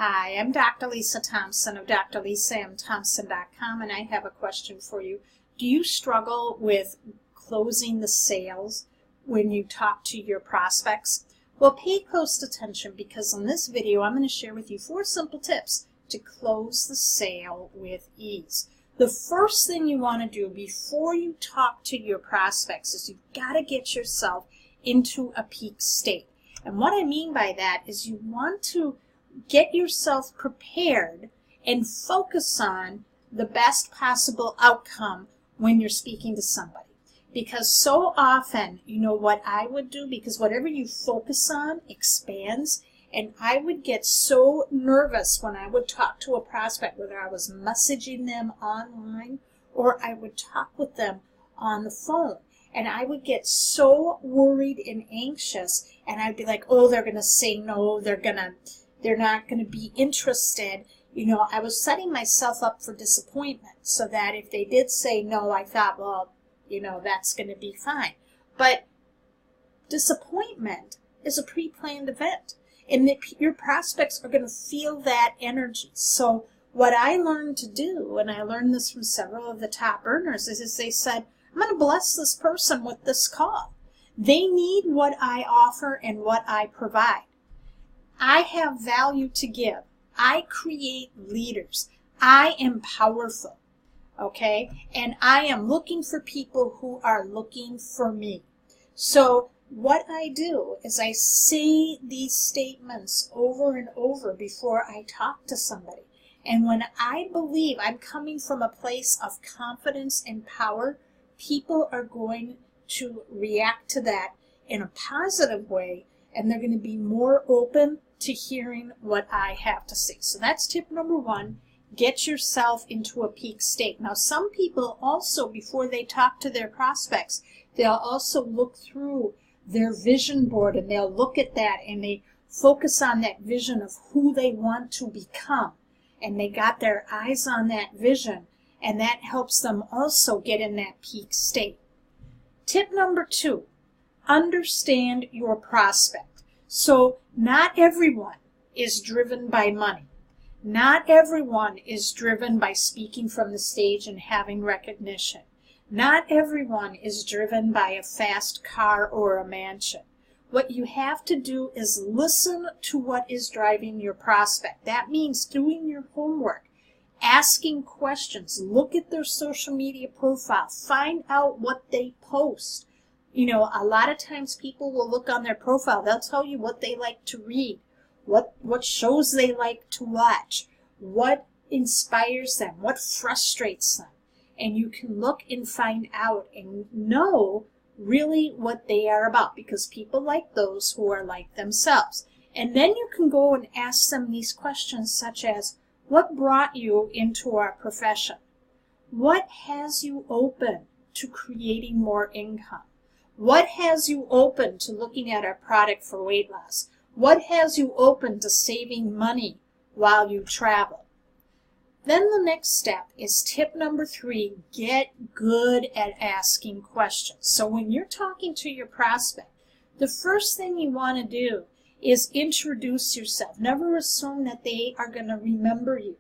Hi, I'm Dr. Lisa Thompson of drlisamthompson.com, and I have a question for you. Do you struggle with closing the sales when you talk to your prospects? Well, pay close attention because in this video I'm going to share with you 4 simple tips to close the sale with ease. The first thing you want to do before you talk to your prospects is you've got to get yourself into a peak state. And what I mean by that is you want to get yourself prepared and focus on the best possible outcome when you're speaking to somebody. Because so often, you know what I would do, because whatever you focus on expands, and I would get so nervous when I would talk to a prospect, whether I was messaging them online or I would talk with them on the phone. And I would get so worried and anxious, and I'd be like, oh, they're going to say no, they're not going to be interested. You know, I was setting myself up for disappointment so that if they did say no, I thought, well, you know, that's going to be fine. But disappointment is a pre-planned event, and your prospects are going to feel that energy. So what I learned to do, and I learned this from several of the top earners, is they said, I'm going to bless this person with this call. They need what I offer and what I provide. I have value to give. I create leaders. I am powerful, okay? And I am looking for people who are looking for me. So what I do is I say these statements over and over before I talk to somebody. And when I believe I'm coming from a place of confidence and power, people are going to react to that in a positive way, and they're going to be more open to hearing what I have to say. So that's tip number 1, get yourself into a peak state. Now, some people also, before they talk to their prospects, they'll also look through their vision board, and they'll look at that and they focus on that vision of who they want to become. And they got their eyes on that vision, and that helps them also get in that peak state. Tip number 2, understand your prospect. So not everyone is driven by money. Not everyone is driven by speaking from the stage and having recognition. Not everyone is driven by a fast car or a mansion. What you have to do is listen to what is driving your prospect. That means doing your homework, asking questions, look at their social media profile, find out what they post. You know, a lot of times people will look on their profile, they'll tell you what they like to read, what shows they like to watch, what inspires them, what frustrates them. And you can look and find out and know really what they are about, because people like those who are like themselves. And then you can go and ask them these questions such as, what brought you into our profession? What has you open to creating more income? What has you open to looking at our product for weight loss? What has you open to saving money while you travel? Then the next step is tip number 3, get good at asking questions. So when you're talking to your prospect, the first thing you want to do is introduce yourself. Never assume that they are going to remember you.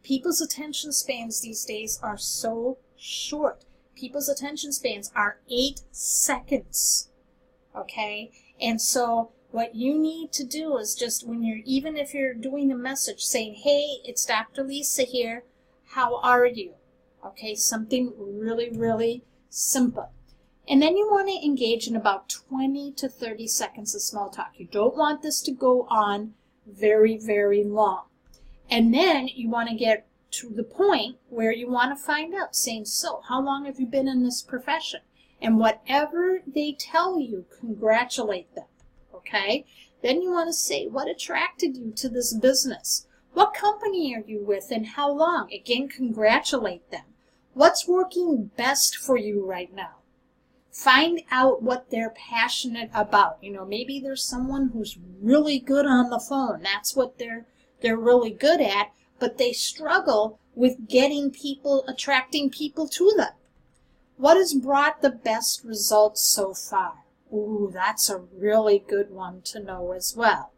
People's attention spans these days are so short. People's attention spans are 8 seconds, okay? And so what you need to do is just even if you're doing a message saying, hey, it's Dr. Lisa here, how are you? Okay, something really, really simple. And then you want to engage in about 20 to 30 seconds of small talk. You don't want this to go on very, very long. And then you want to get to the point where you want to find out, saying, so how long have you been in this profession? And whatever they tell you, congratulate them, okay? Then you want to say, what attracted you to this business? What company are you with and how long? Again, congratulate them. What's working best for you right now? Find out what they're passionate about. You know, maybe there's someone who's really good on the phone. That's what they're really good at, but they struggle with attracting people to them. What has brought the best results so far? Ooh, that's a really good one to know as well.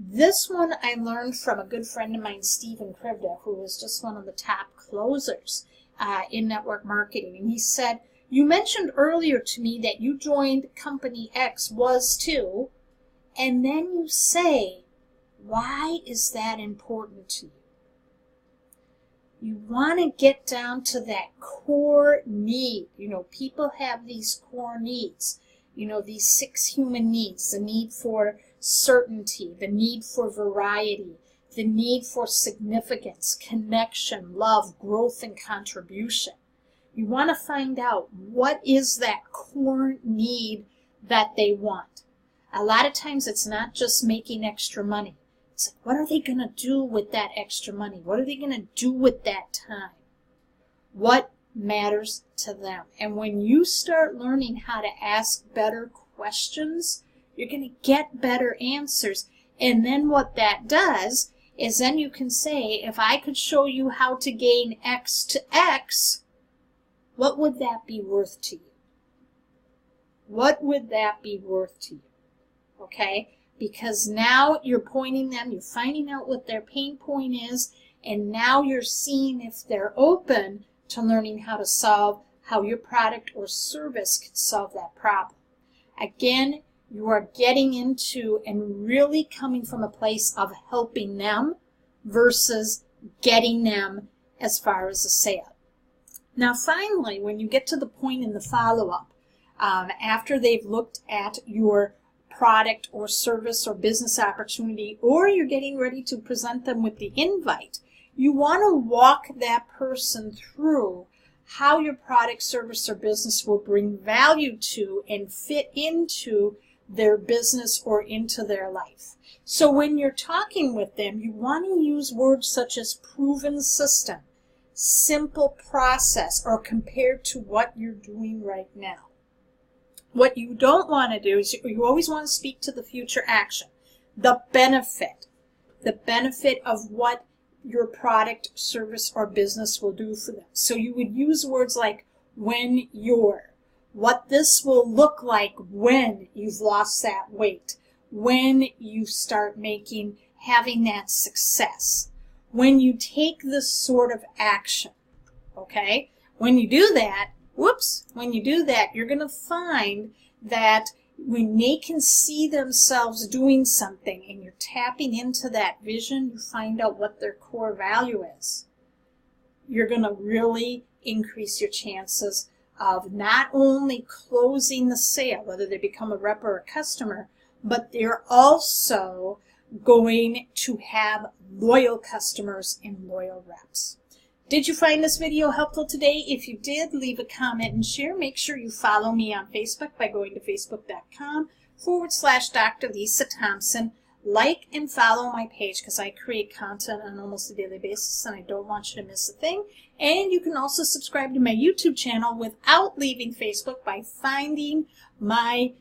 This one I learned from a good friend of mine, Stephen Krivda, who was just one of the top closers in network marketing. And he said, you mentioned earlier to me that you joined company X, was too, and then you say, why is that important to you? You want to get down to that core need. You know, people have these core needs. You know, these 6 human needs: the need for certainty, the need for variety, the need for significance, connection, love, growth, and contribution. You want to find out what is that core need that they want. A lot of times it's not just making extra money. It's like, what are they going to do with that extra money? What are they going to do with that time? What matters to them? And when you start learning how to ask better questions, you're going to get better answers. And then what that does is then you can say, if I could show you how to gain X to X, what would that be worth to you? What would that be worth to you? Okay? Because now you're pointing them, you're finding out what their pain point is, and now you're seeing if they're open to learning how to solve, how your product or service can solve that problem. Again, you are getting into and really coming from a place of helping them versus getting them as far as a sale. Now finally, when you get to the point in the follow-up, after they've looked at your product or service or business opportunity, or you're getting ready to present them with the invite, you want to walk that person through how your product, service, or business will bring value to and fit into their business or into their life. So when you're talking with them, you want to use words such as proven system, simple process, or compared to what you're doing right now. What you don't want to do is you always want to speak to the future action, the benefit of what your product, service, or business will do for them. So you would use words like when you're, what this will look like when you've lost that weight, when you start having that success, when you take this sort of action, okay? When you do that, when you do that, you're going to find that when they can see themselves doing something and you're tapping into that vision, you find out what their core value is. You're going to really increase your chances of not only closing the sale, whether they become a rep or a customer, but they're also going to have loyal customers and loyal reps. Did you find this video helpful today? If you did, leave a comment and share. Make sure you follow me on Facebook by going to facebook.com/Dr. Lisa Thompson. Like and follow my page because I create content on almost a daily basis and I don't want you to miss a thing. And you can also subscribe to my YouTube channel without leaving Facebook by finding my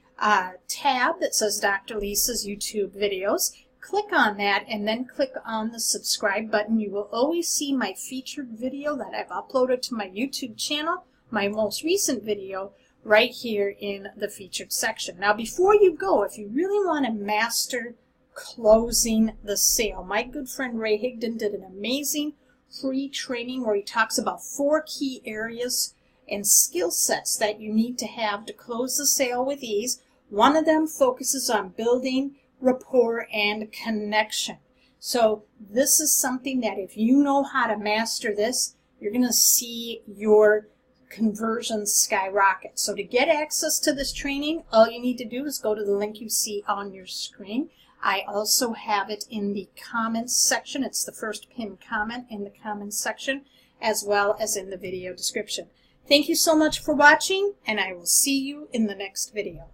tab that says Dr. Lisa's YouTube videos. Click on that and then click on the subscribe button. You will always see my featured video that I've uploaded to my YouTube channel, my most recent video, right here in the featured section. Now before you go, if you really want to master closing the sale, my good friend Ray Higdon did an amazing free training where he talks about 4 key areas and skill sets that you need to have to close the sale with ease. One of them focuses on building rapport and connection. So this is something that if you know how to master this, you're going to see your conversions skyrocket. So to get access to this training, all you need to do is go to the link you see on your screen. I also have it in the comments section. It's the first pinned comment in the comments section, as well as in the video description. Thank you so much for watching, and I will see you in the next video.